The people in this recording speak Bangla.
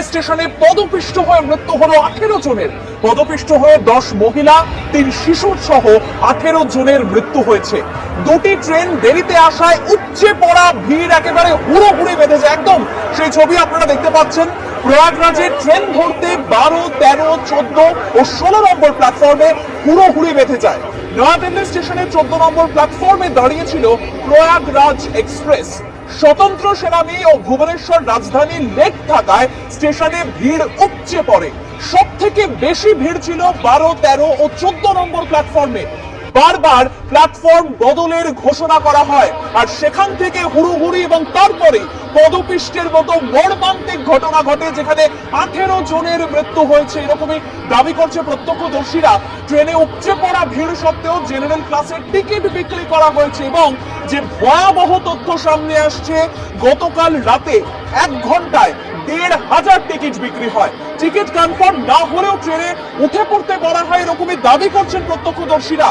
স্টেশনে পদপিষ্ট হয়ে মৃত্যু হলো 18 জনের। পদপিষ্ট হয়ে 10 মহিলা 3 শিশু সহ 18 জনের মৃত্যু হয়েছে। দুটি ট্রেন দেরিতে আসায় উপচে পড়া ভিড় একেবারে হুড়োহুড়ি বেঁধে যায়। একদম সেই ছবি আপনারা দেখতে পাচ্ছেন। প্রয়াগরাজে ট্রেন ধরতে 12, 13, 14 ও 16 নম্বর প্ল্যাটফর্মে হুড়োহুড়ি বেঁধে যায়। নয়াদিল্লি স্টেশনের 14 নম্বর প্ল্যাটফর্মে দাঁড়িয়েছিল প্রয়াগরাজ এক্সপ্রেস। স্বতন্ত্র সেনানি ও ভুবনেশ্বর রাজধানী লেক থাকায় স্টেশনে ভিড় উপচে পড়ে। সব থেকে বেশি ভিড় ছিল 12, 13 ও 14 নম্বর প্ল্যাটফর্মে। বারবার প্ল্যাটফর্ম বদলের ঘোষণা করা হয়, আর সেখান থেকে হুড়োহুড়ি এবং তারপরে পদপিষ্টের মতো মর্মান্তিক ঘটনা ঘটে, যেখানে 18 জনের মৃত্যু হয়েছে এরকমই দাবি করছে প্রত্যক্ষদর্শীরা। ট্রেনে উপচে পড়া ভিড় সত্ত্বেও জেনারেল ক্লাসের টিকিট বিক্রি করা হয়েছে এবং যে ভয়াবহ তথ্য সামনে আসছে, গতকাল রাতে 1 ঘন্টায় 1500 টিকিট বিক্রি হয়। টিকিট কনফার্ম না হলেও ট্রেনে উঠে পড়তে বলা হয় এরকমই দাবি করছেন প্রত্যক্ষদর্শীরা।